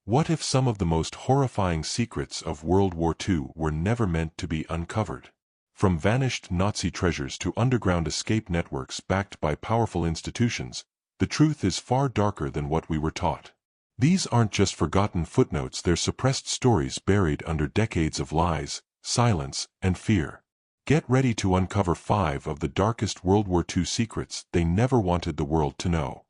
What if some of the most horrifying secrets of World War II were never meant to be uncovered? From vanished Nazi treasures to underground escape networks backed by powerful institutions, the truth is far darker than what we were taught. These aren't just forgotten footnotes, they're suppressed stories buried under decades of lies, silence, and fear. Get ready to uncover 5 of the darkest World War II secrets they never wanted the world to know.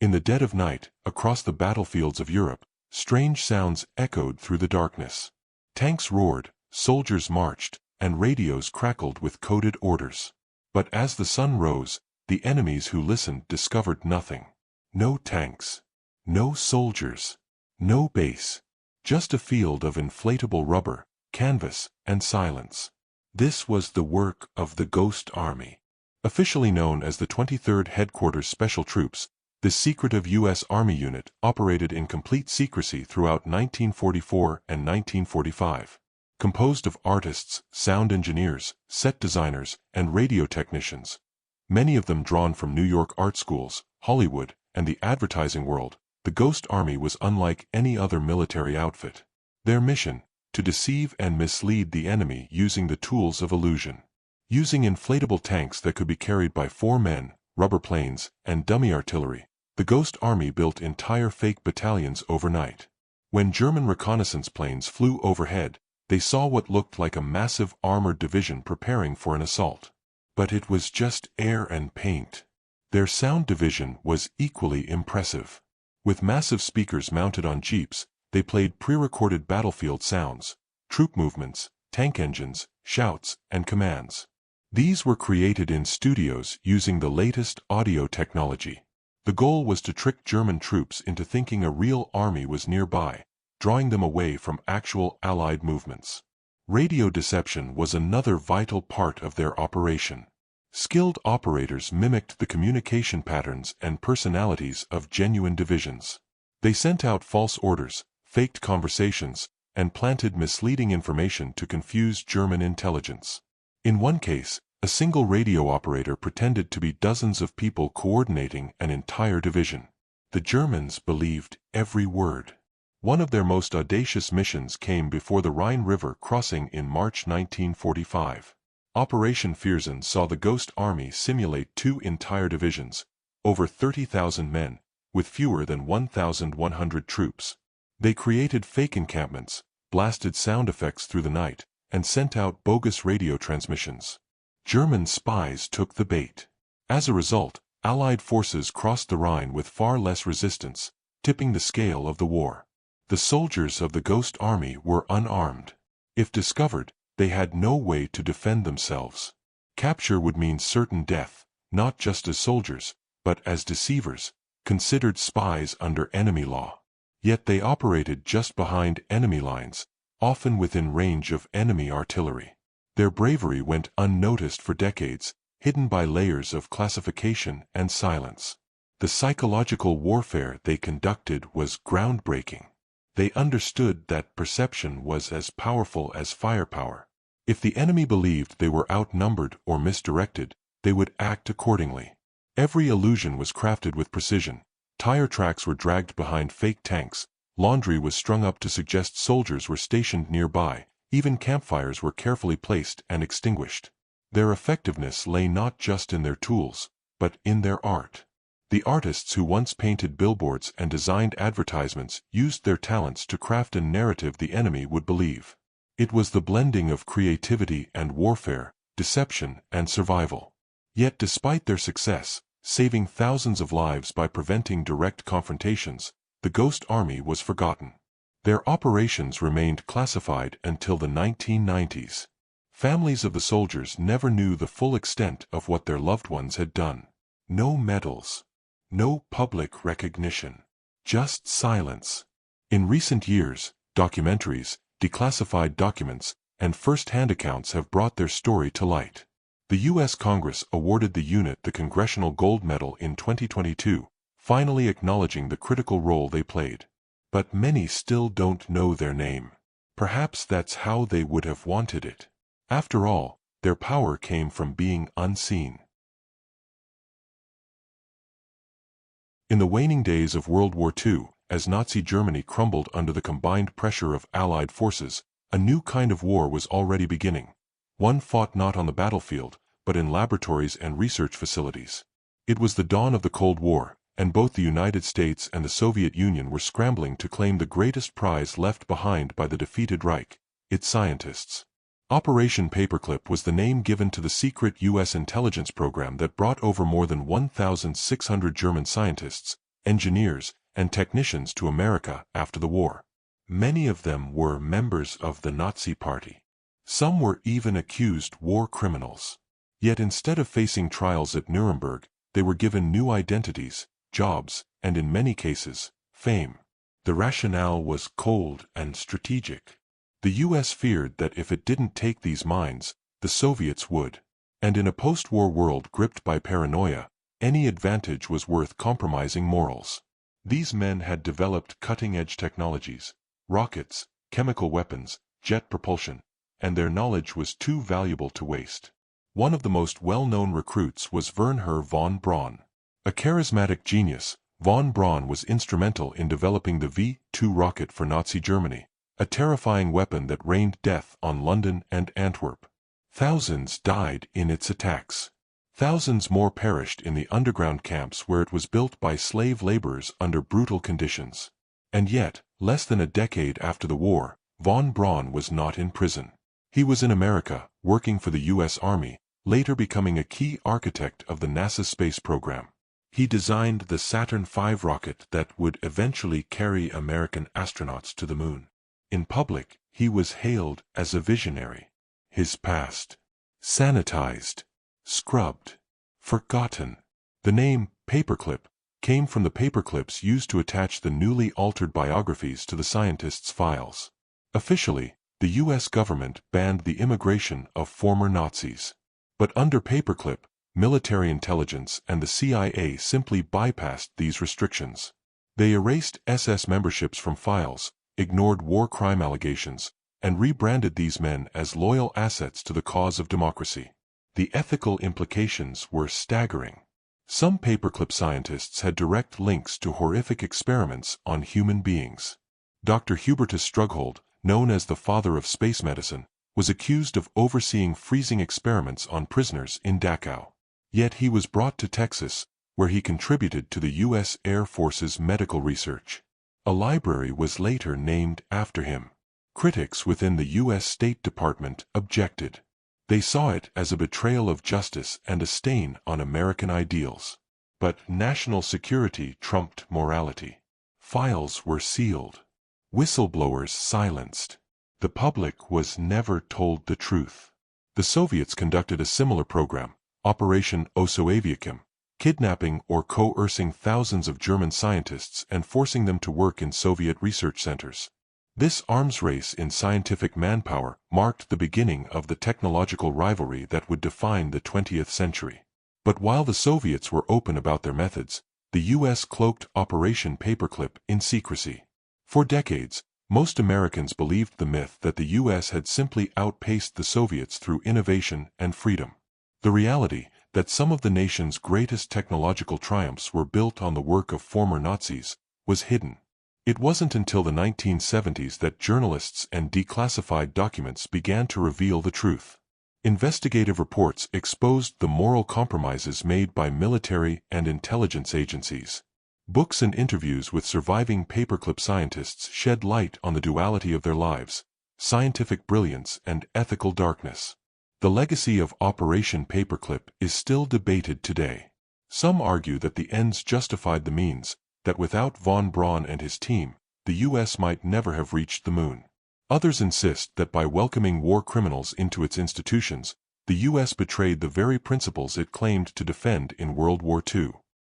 In the dead of night, across the battlefields of Europe, strange sounds echoed through the darkness. Tanks roared, soldiers marched, and radios crackled with coded orders. But as the sun rose, the enemies who listened discovered nothing. No tanks. No soldiers. No base. Just a field of inflatable rubber, canvas, and silence. This was the work of the Ghost Army. Officially known as the 23rd Headquarters Special Troops, this secretive U.S. Army unit operated in complete secrecy throughout 1944 and 1945. Composed of artists, sound engineers, set designers, and radio technicians, many of them drawn from New York art schools, Hollywood, and the advertising world, the Ghost Army was unlike any other military outfit. Their mission: to deceive and mislead the enemy using the tools of illusion. Using inflatable tanks that could be carried by 4 men, rubber planes, and dummy artillery, the Ghost Army built entire fake battalions overnight. When German reconnaissance planes flew overhead, they saw what looked like a massive armored division preparing for an assault. But it was just air and paint. Their sound division was equally impressive. With massive speakers mounted on jeeps, they played pre-recorded battlefield sounds, troop movements, tank engines, shouts, and commands. These were created in studios using the latest audio technology. The goal was to trick German troops into thinking a real army was nearby, drawing them away from actual Allied movements. Radio deception was another vital part of their operation. Skilled operators mimicked the communication patterns and personalities of genuine divisions. They sent out false orders, faked conversations, and planted misleading information to confuse German intelligence. In one case, a single radio operator pretended to be dozens of people coordinating an entire division. The Germans believed every word. One of their most audacious missions came before the Rhine River crossing in March 1945. Operation Viersen saw the Ghost Army simulate 2 entire divisions, over 30,000 men, with fewer than 1,100 troops. They created fake encampments, blasted sound effects through the night, and sent out bogus radio transmissions. German spies took the bait. As a result, Allied forces crossed the Rhine with far less resistance, tipping the scale of the war. The soldiers of the Ghost Army were unarmed. If discovered, they had no way to defend themselves. Capture would mean certain death, not just as soldiers, but as deceivers, considered spies under enemy law. Yet they operated just behind enemy lines, often within range of enemy artillery. Their bravery went unnoticed for decades, hidden by layers of classification and silence. The psychological warfare they conducted was groundbreaking. They understood that perception was as powerful as firepower. If the enemy believed they were outnumbered or misdirected, they would act accordingly. Every illusion was crafted with precision. Tire tracks were dragged behind fake tanks, laundry was strung up to suggest soldiers were stationed nearby, even campfires were carefully placed and extinguished. Their effectiveness lay not just in their tools, but in their art. The artists who once painted billboards and designed advertisements used their talents to craft a narrative the enemy would believe. It was the blending of creativity and warfare, deception and survival. Yet despite their success, saving thousands of lives by preventing direct confrontations, the Ghost Army was forgotten. Their operations remained classified until the 1990s. Families of the soldiers never knew the full extent of what their loved ones had done. No medals. No public recognition. Just silence. In recent years, documentaries, declassified documents, and first-hand accounts have brought their story to light. The U.S. Congress awarded the unit the Congressional Gold Medal in 2022, finally acknowledging the critical role they played. But many still don't know their name. Perhaps that's how they would have wanted it. After all, their power came from being unseen. In the waning days of World War II, as Nazi Germany crumbled under the combined pressure of Allied forces, a new kind of war was already beginning. One fought not on the battlefield, but in laboratories and research facilities. It was the dawn of the Cold War, and both the United States and the Soviet Union were scrambling to claim the greatest prize left behind by the defeated Reich, its scientists. Operation Paperclip was the name given to the secret U.S. intelligence program that brought over more than 1,600 German scientists, engineers, and technicians to America after the war. Many of them were members of the Nazi Party. Some were even accused war criminals. Yet instead of facing trials at Nuremberg, they were given new identities, jobs, and in many cases, fame. The rationale was cold and strategic. The U.S. feared that if it didn't take these minds, the Soviets would. And in a post-war world gripped by paranoia, any advantage was worth compromising morals. These men had developed cutting-edge technologies, rockets, chemical weapons, jet propulsion, and their knowledge was too valuable to waste. One of the most well-known recruits was Wernher von Braun. A charismatic genius, von Braun was instrumental in developing the V-2 rocket for Nazi Germany, a terrifying weapon that rained death on London and Antwerp. Thousands died in its attacks. Thousands more perished in the underground camps where it was built by slave laborers under brutal conditions. And yet, less than a decade after the war, von Braun was not in prison. He was in America, working for the U.S. Army, later becoming a key architect of the NASA space program. He designed the Saturn V rocket that would eventually carry American astronauts to the moon. In public, he was hailed as a visionary. His past, sanitized, scrubbed, forgotten. The name Paperclip came from the paperclips used to attach the newly altered biographies to the scientists' files. Officially, the U.S. government banned the immigration of former Nazis. But under Paperclip, military intelligence and the CIA simply bypassed these restrictions. They erased SS memberships from files, ignored war crime allegations, and rebranded these men as loyal assets to the cause of democracy. The ethical implications were staggering. Some paperclip scientists had direct links to horrific experiments on human beings. Dr. Hubertus Strughold, known as the father of space medicine, was accused of overseeing freezing experiments on prisoners in Dachau. Yet he was brought to Texas, where he contributed to the U.S. Air Force's medical research. A library was later named after him. Critics within the U.S. State Department objected. They saw it as a betrayal of justice and a stain on American ideals. But national security trumped morality. Files were sealed. Whistleblowers silenced. The public was never told the truth. The Soviets conducted a similar program, Operation Osoaviakim, kidnapping or coercing thousands of German scientists and forcing them to work in Soviet research centers. This arms race in scientific manpower marked the beginning of the technological rivalry that would define the 20th century. But while the Soviets were open about their methods, the U.S. cloaked Operation Paperclip in secrecy. For decades, most Americans believed the myth that the U.S. had simply outpaced the Soviets through innovation and freedom. The reality that some of the nation's greatest technological triumphs were built on the work of former Nazis was hidden. It wasn't until the 1970s that journalists and declassified documents began to reveal the truth. Investigative reports exposed the moral compromises made by military and intelligence agencies. Books and interviews with surviving paperclip scientists shed light on the duality of their lives, scientific brilliance and ethical darkness. The legacy of Operation Paperclip is still debated today. Some argue that the ends justified the means, that without von Braun and his team, the U.S. might never have reached the moon. Others insist that by welcoming war criminals into its institutions, the U.S. betrayed the very principles it claimed to defend in World War II.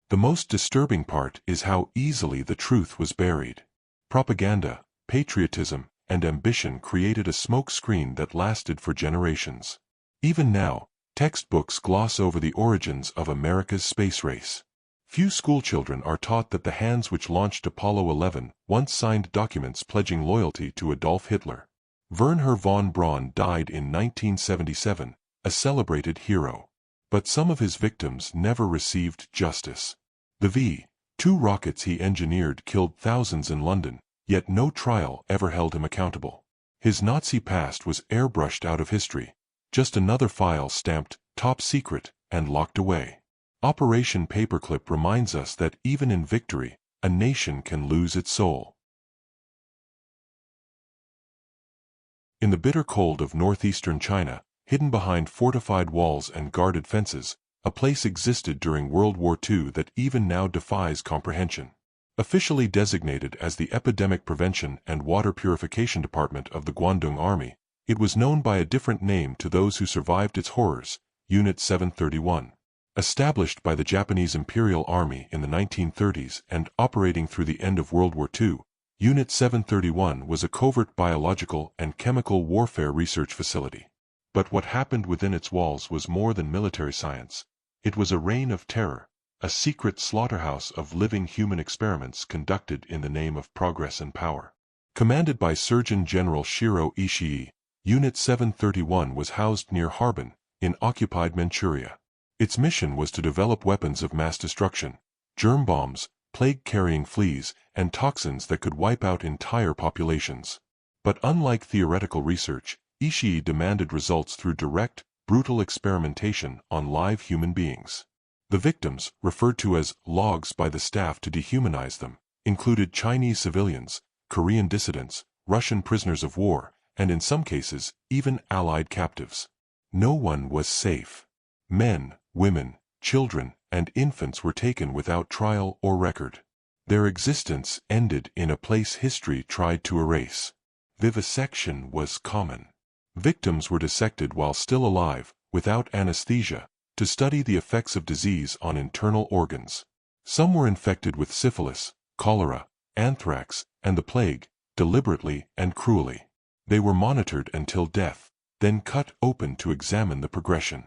The most disturbing part is how easily the truth was buried. Propaganda, patriotism, and ambition created a smokescreen that lasted for generations. Even now, textbooks gloss over the origins of America's space race. Few schoolchildren are taught that the hands which launched Apollo 11 once signed documents pledging loyalty to Adolf Hitler. Wernher von Braun died in 1977, a celebrated hero. But some of his victims never received justice. The V-2 2 rockets he engineered killed thousands in London, yet no trial ever held him accountable. His Nazi past was airbrushed out of history, just another file stamped top secret and locked away. Operation Paperclip reminds us that even in victory, a nation can lose its soul. In the bitter cold of northeastern China, hidden behind fortified walls and guarded fences, a place existed during World War II that even now defies comprehension. Officially designated as the Epidemic Prevention and Water Purification Department of the Guangdong Army, it was known by a different name to those who survived its horrors, Unit 731. Established by the Japanese Imperial Army in the 1930s and operating through the end of World War II, Unit 731 was a covert biological and chemical warfare research facility. But what happened within its walls was more than military science. It was a reign of terror, a secret slaughterhouse of living human experiments conducted in the name of progress and power. Commanded by Surgeon General Shiro Ishii, Unit 731 was housed near Harbin, in occupied Manchuria. Its mission was to develop weapons of mass destruction, germ bombs, plague-carrying fleas, and toxins that could wipe out entire populations. But unlike theoretical research, Ishii demanded results through direct, brutal experimentation on live human beings. The victims, referred to as logs by the staff to dehumanize them, included Chinese civilians, Korean dissidents, Russian prisoners of war, and in some cases, even Allied captives. No one was safe. Men, women, children, and infants were taken without trial or record. Their existence ended in a place history tried to erase. Vivisection was common. Victims were dissected while still alive, without anesthesia, to study the effects of disease on internal organs. Some were infected with syphilis, cholera, anthrax, and the plague, deliberately and cruelly. They were monitored until death, then cut open to examine the progression.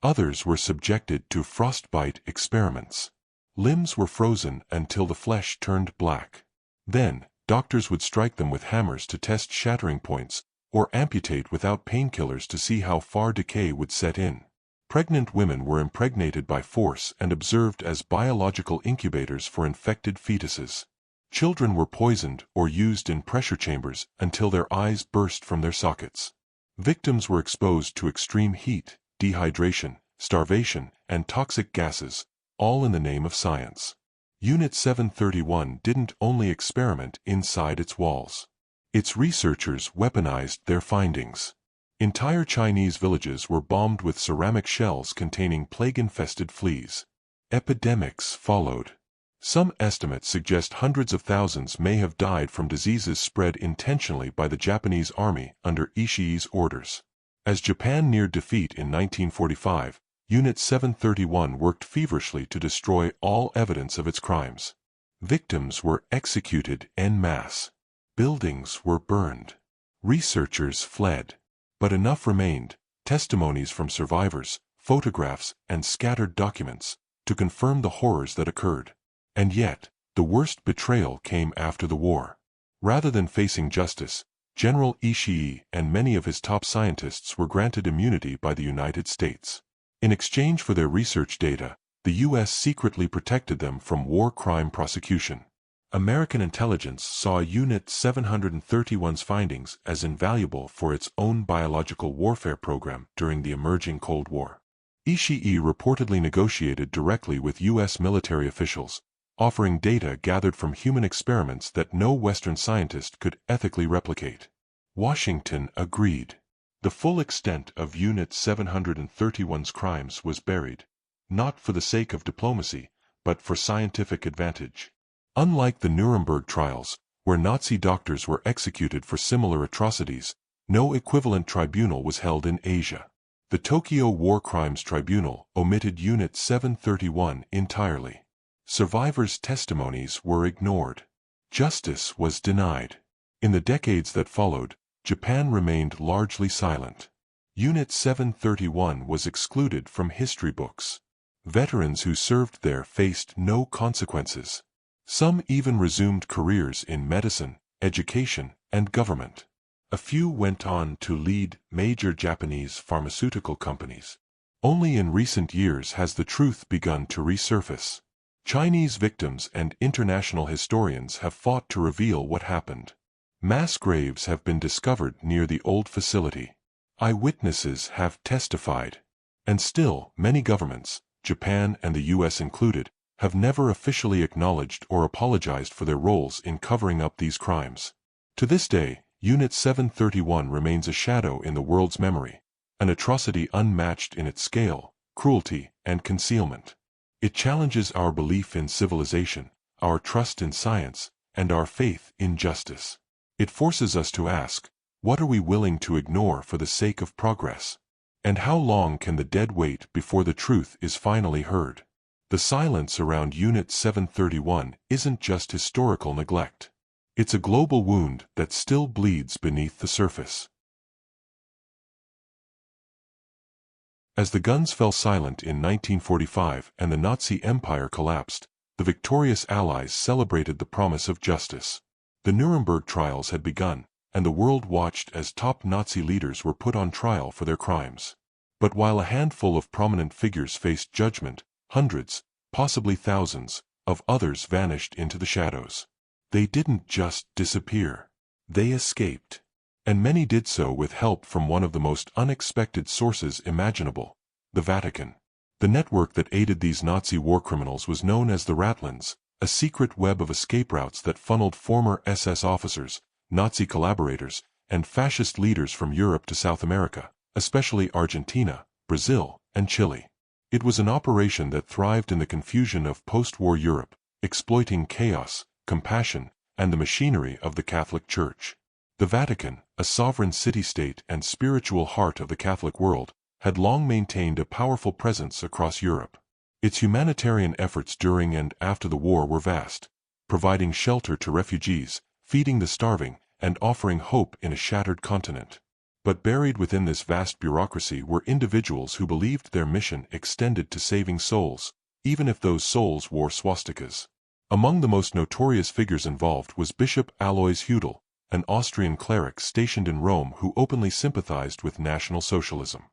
Others were subjected to frostbite experiments. Limbs were frozen until the flesh turned black. Then, doctors would strike them with hammers to test shattering points, or amputate without painkillers to see how far decay would set in. Pregnant women were impregnated by force and observed as biological incubators for infected fetuses. Children were poisoned or used in pressure chambers until their eyes burst from their sockets. Victims were exposed to extreme heat, dehydration, starvation, and toxic gases, all in the name of science. Unit 731 didn't only experiment inside its walls. Its researchers weaponized their findings. Entire Chinese villages were bombed with ceramic shells containing plague-infested fleas. Epidemics followed. Some estimates suggest hundreds of thousands may have died from diseases spread intentionally by the Japanese army under Ishii's orders. As Japan neared defeat in 1945, Unit 731 worked feverishly to destroy all evidence of its crimes. Victims were executed en masse. Buildings were burned. Researchers fled. But enough remained, testimonies from survivors, photographs, and scattered documents, to confirm the horrors that occurred. And yet, the worst betrayal came after the war. Rather than facing justice, General Ishii and many of his top scientists were granted immunity by the United States. In exchange for their research data, the U.S. secretly protected them from war crime prosecution. American intelligence saw Unit 731's findings as invaluable for its own biological warfare program during the emerging Cold War. Ishii reportedly negotiated directly with U.S. military officials, offering data gathered from human experiments that no Western scientist could ethically replicate. Washington agreed. The full extent of Unit 731's crimes was buried, not for the sake of diplomacy, but for scientific advantage. Unlike the Nuremberg trials, where Nazi doctors were executed for similar atrocities, no equivalent tribunal was held in Asia. The Tokyo War Crimes Tribunal omitted Unit 731 entirely. Survivors' testimonies were ignored. Justice was denied. In the decades that followed, Japan remained largely silent. Unit 731 was excluded from history books. Veterans who served there faced no consequences. Some even resumed careers in medicine, education, and government. A few went on to lead major Japanese pharmaceutical companies. Only in recent years has the truth begun to resurface. Chinese victims and international historians have fought to reveal what happened. Mass graves have been discovered near the old facility. Eyewitnesses have testified. And still, many governments, Japan and the US included, have never officially acknowledged or apologized for their roles in covering up these crimes. To this day, Unit 731 remains a shadow in the world's memory, an atrocity unmatched in its scale, cruelty, and concealment. It challenges our belief in civilization, our trust in science, and our faith in justice. It forces us to ask, what are we willing to ignore for the sake of progress? And how long can the dead wait before the truth is finally heard? The silence around Unit 731 isn't just historical neglect. It's a global wound that still bleeds beneath the surface. As the guns fell silent in 1945 and the Nazi Empire collapsed, the victorious Allies celebrated the promise of justice. The Nuremberg trials had begun, and the world watched as top Nazi leaders were put on trial for their crimes. But while a handful of prominent figures faced judgment, hundreds, possibly thousands, of others vanished into the shadows. They didn't just disappear. They escaped. And many did so with help from one of the most unexpected sources imaginable, the Vatican. The network that aided these Nazi war criminals was known as the Rattlins, a secret web of escape routes that funneled former SS officers, Nazi collaborators, and fascist leaders from Europe to South America, especially Argentina, Brazil, and Chile. It was an operation that thrived in the confusion of post-war Europe, exploiting chaos, compassion, and the machinery of the Catholic Church. The Vatican, a sovereign city-state and spiritual heart of the Catholic world, had long maintained a powerful presence across Europe. Its humanitarian efforts during and after the war were vast, providing shelter to refugees, feeding the starving, and offering hope in a shattered continent. But buried within this vast bureaucracy were individuals who believed their mission extended to saving souls, even if those souls wore swastikas. Among the most notorious figures involved was Bishop Alois Hudel, an Austrian cleric stationed in Rome who openly sympathized with National Socialism.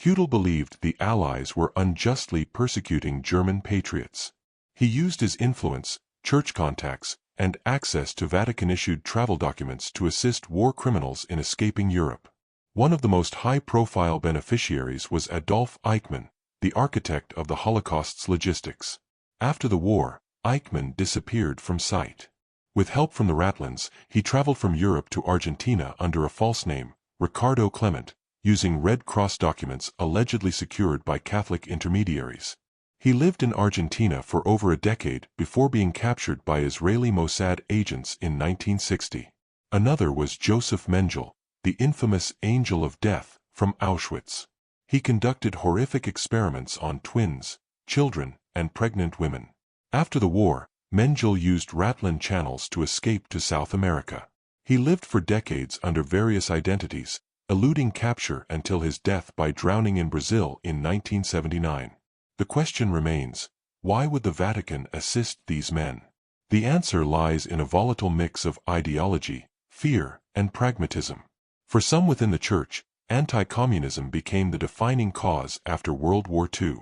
Hudel believed the Allies were unjustly persecuting German patriots. He used his influence, church contacts, and access to Vatican-issued travel documents to assist war criminals in escaping Europe. One of the most high-profile beneficiaries was Adolf Eichmann, the architect of the Holocaust's logistics. After the war, Eichmann disappeared from sight. With help from the Rattlins, he traveled from Europe to Argentina under a false name, Ricardo Clement, using Red Cross documents allegedly secured by Catholic intermediaries. He lived in Argentina for over a decade before being captured by Israeli Mossad agents in 1960. Another was Joseph Mengele, the infamous Angel of Death, from Auschwitz. He conducted horrific experiments on twins, children, and pregnant women. After the war, Mengele used Rattlin channels to escape to South America. He lived for decades under various identities, eluding capture until his death by drowning in Brazil in 1979. The question remains, why would the Vatican assist these men? The answer lies in a volatile mix of ideology, fear, and pragmatism. For some within the Church, anti-communism became the defining cause after World War II.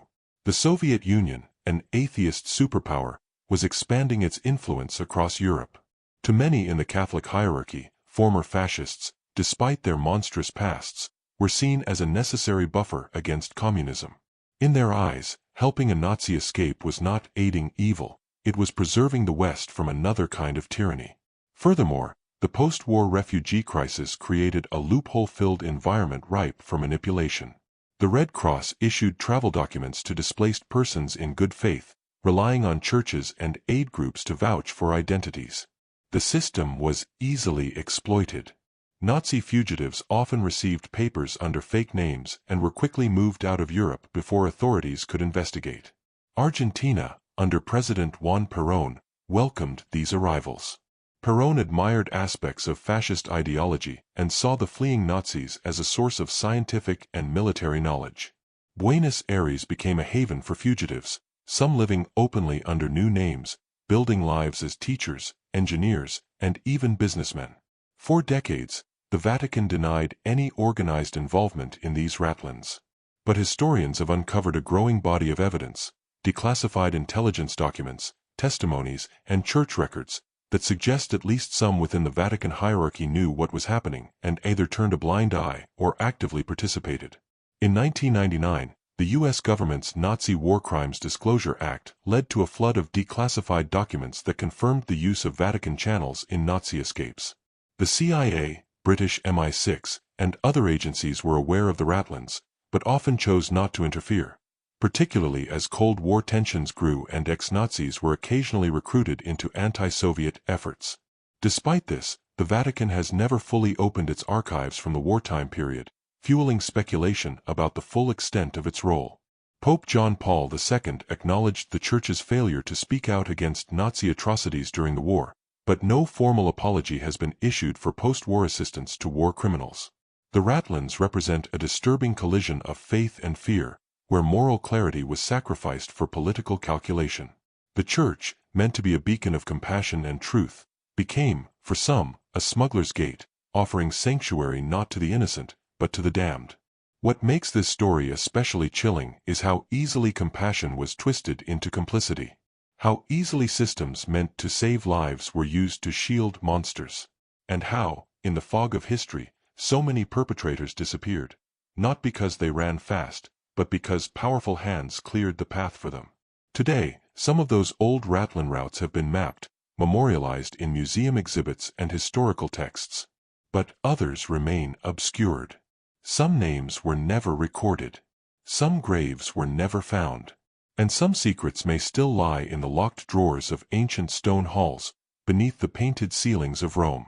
The Soviet Union, an atheist superpower, was expanding its influence across Europe. To many in the Catholic hierarchy, former fascists, despite their monstrous pasts, were seen as a necessary buffer against communism. In their eyes, helping a Nazi escape was not aiding evil, it was preserving the West from another kind of tyranny. Furthermore, the post-war refugee crisis created a loophole-filled environment ripe for manipulation. The Red Cross issued travel documents to displaced persons in good faith, relying on churches and aid groups to vouch for identities. The system was easily exploited. Nazi fugitives often received papers under fake names and were quickly moved out of Europe before authorities could investigate. Argentina, under President Juan Perón, welcomed these arrivals. Perón admired aspects of fascist ideology and saw the fleeing Nazis as a source of scientific and military knowledge. Buenos Aires became a haven for fugitives, some living openly under new names, building lives as teachers, engineers, and even businessmen. For decades, the Vatican denied any organized involvement in these Rattlins. But historians have uncovered a growing body of evidence, declassified intelligence documents, testimonies, and church records that suggest at least some within the Vatican hierarchy knew what was happening and either turned a blind eye or actively participated. In 1999, the U.S. government's Nazi War Crimes Disclosure Act led to a flood of declassified documents that confirmed the use of Vatican channels in Nazi escapes. The CIA, British MI6, and other agencies were aware of the Ratlins, but often chose not to interfere, particularly as Cold War tensions grew and ex-Nazis were occasionally recruited into anti-Soviet efforts. Despite this, the Vatican has never fully opened its archives from the wartime period, fueling speculation about the full extent of its role. Pope John Paul II acknowledged the Church's failure to speak out against Nazi atrocities during the war, but no formal apology has been issued for post-war assistance to war criminals. The Ratlins represent a disturbing collision of faith and fear, where moral clarity was sacrificed for political calculation. The Church, meant to be a beacon of compassion and truth, became, for some, a smuggler's gate, offering sanctuary not to the innocent, but to the damned. What makes this story especially chilling is how easily compassion was twisted into complicity. How easily systems meant to save lives were used to shield monsters. And how, in the fog of history, so many perpetrators disappeared, not because they ran fast, but because powerful hands cleared the path for them. Today, some of those old Ratlin routes have been mapped, memorialized in museum exhibits and historical texts. But others remain obscured. Some names were never recorded. Some graves were never found. And some secrets may still lie in the locked drawers of ancient stone halls, beneath the painted ceilings of Rome.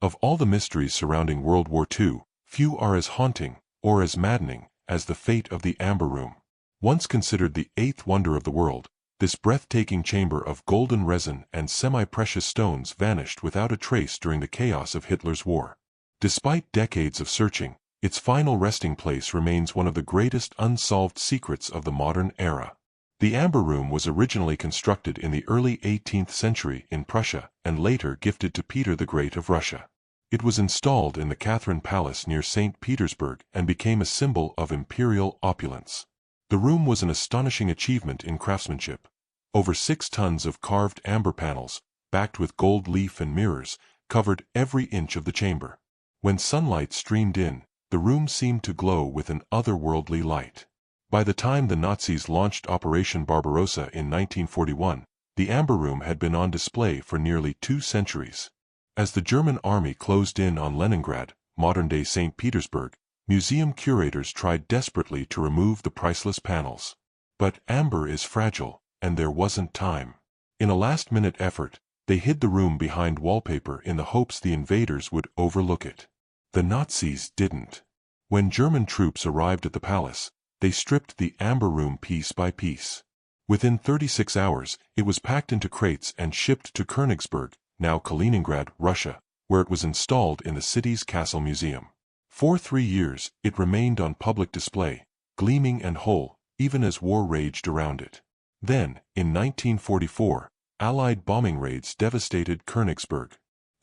Of all the mysteries surrounding World War II, few are as haunting, or as maddening, as the fate of the Amber Room. Once considered the eighth wonder of the world, this breathtaking chamber of golden resin and semi-precious stones vanished without a trace during the chaos of Hitler's war. Despite decades of searching, its final resting place remains one of the greatest unsolved secrets of the modern era. The Amber Room was originally constructed in the early 18th century in Prussia and later gifted to Peter the Great of Russia. It was installed in the Catherine Palace near St. Petersburg and became a symbol of imperial opulence. The room was an astonishing achievement in craftsmanship. Over 6 tons of carved amber panels, backed with gold leaf and mirrors, covered every inch of the chamber. When sunlight streamed in, the room seemed to glow with an otherworldly light. By the time the Nazis launched Operation Barbarossa in 1941, the Amber Room had been on display for nearly 2 centuries. As the German army closed in on Leningrad, modern-day St. Petersburg, museum curators tried desperately to remove the priceless panels. But amber is fragile, and there wasn't time. In a last-minute effort, they hid the room behind wallpaper in the hopes the invaders would overlook it. The Nazis didn't. When German troops arrived at the palace, they stripped the Amber Room piece by piece. Within 36 hours, it was packed into crates and shipped to Königsberg, now Kaliningrad, Russia, where it was installed in the city's castle museum. For 3 years, it remained on public display, gleaming and whole, even as war raged around it. Then, in 1944, Allied bombing raids devastated Königsberg.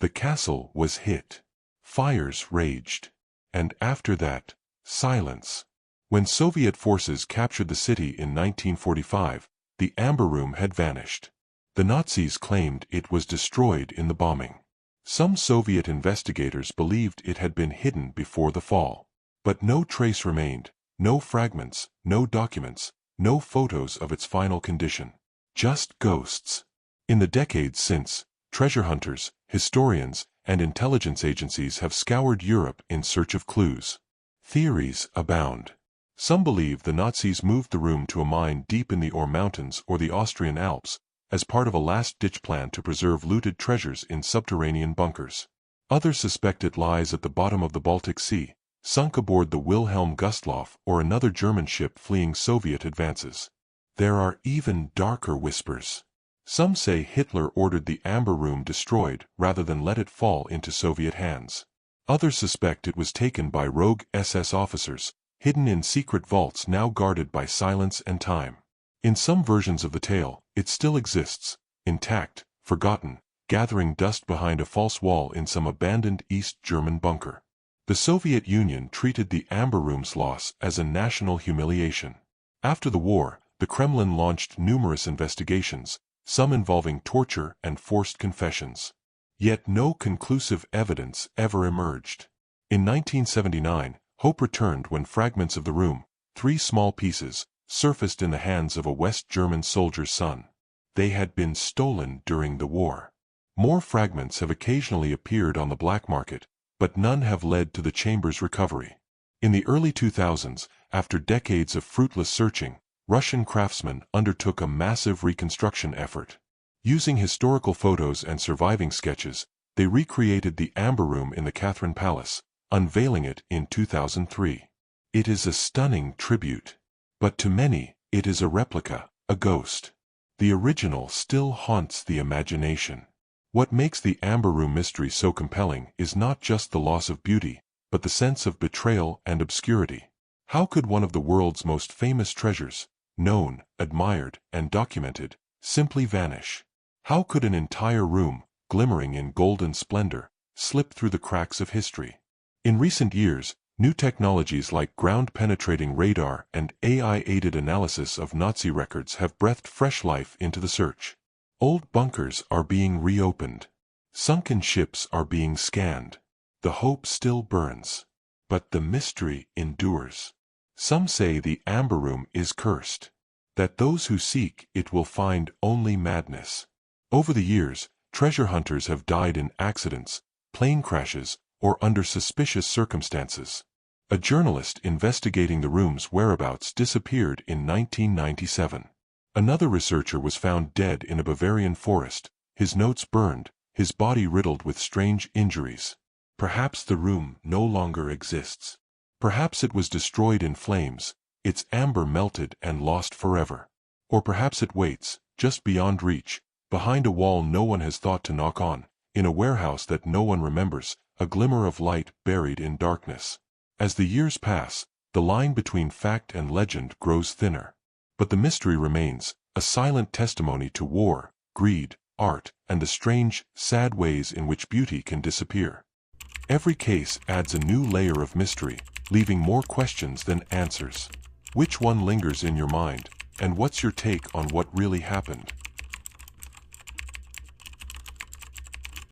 The castle was hit. Fires raged. And after that, silence. When Soviet forces captured the city in 1945, the Amber Room had vanished. The Nazis claimed it was destroyed in the bombing. Some Soviet investigators believed it had been hidden before the fall. But no trace remained, no fragments, no documents, no photos of its final condition. Just ghosts. In the decades since, treasure hunters, historians, and intelligence agencies have scoured Europe in search of clues. Theories abound. Some believe the Nazis moved the room to a mine deep in the Ore Mountains or the Austrian Alps, as part of a last-ditch plan to preserve looted treasures in subterranean bunkers. Others suspect it lies at the bottom of the Baltic Sea, sunk aboard the Wilhelm Gustloff or another German ship fleeing Soviet advances. There are even darker whispers. Some say Hitler ordered the Amber Room destroyed rather than let it fall into Soviet hands. Others suspect it was taken by rogue SS officers, hidden in secret vaults now guarded by silence and time. In some versions of the tale, it still exists, intact, forgotten, gathering dust behind a false wall in some abandoned East German bunker. The The Soviet Union treated the Amber Room's loss as a national humiliation. After the war, the Kremlin launched numerous investigations, some involving torture and forced confessions. Yet no conclusive evidence ever emerged. In 1979, hope returned when fragments of the room, 3 small pieces, surfaced in the hands of a West German soldier's son. They had been stolen during the war. More fragments have occasionally appeared on the black market, but none have led to the chamber's recovery. In the early 2000s, after decades of fruitless searching, Russian craftsmen undertook a massive reconstruction effort. Using historical photos and surviving sketches, they recreated the Amber Room in the Catherine Palace, unveiling it in 2003. It is a stunning tribute. But to many, it is a replica, a ghost. The original still haunts the imagination. What makes the Amber Room mystery so compelling is not just the loss of beauty, but the sense of betrayal and obscurity. How could one of the world's most famous treasures, known, admired, and documented, simply vanish? How could an entire room, glimmering in golden splendor, slip through the cracks of history? In recent years, new technologies like ground-penetrating radar and AI-aided analysis of Nazi records have breathed fresh life into the search. Old bunkers are being reopened. Sunken ships are being scanned. The hope still burns. But the mystery endures. Some say the Amber Room is cursed, that those who seek it will find only madness. Over the years, treasure hunters have died in accidents, plane crashes, or under suspicious circumstances. A journalist investigating the room's whereabouts disappeared in 1997. Another researcher was found dead in a Bavarian forest, his notes burned, his body riddled with strange injuries. Perhaps the room no longer exists. Perhaps it was destroyed in flames, its amber melted and lost forever. Or perhaps it waits, just beyond reach, behind a wall no one has thought to knock on, in a warehouse that no one remembers, a glimmer of light buried in darkness. As the years pass, the line between fact and legend grows thinner. But the mystery remains, a silent testimony to war, greed, art, and the strange, sad ways in which beauty can disappear. Every case adds a new layer of mystery, leaving more questions than answers. Which one lingers in your mind, and what's your take on what really happened?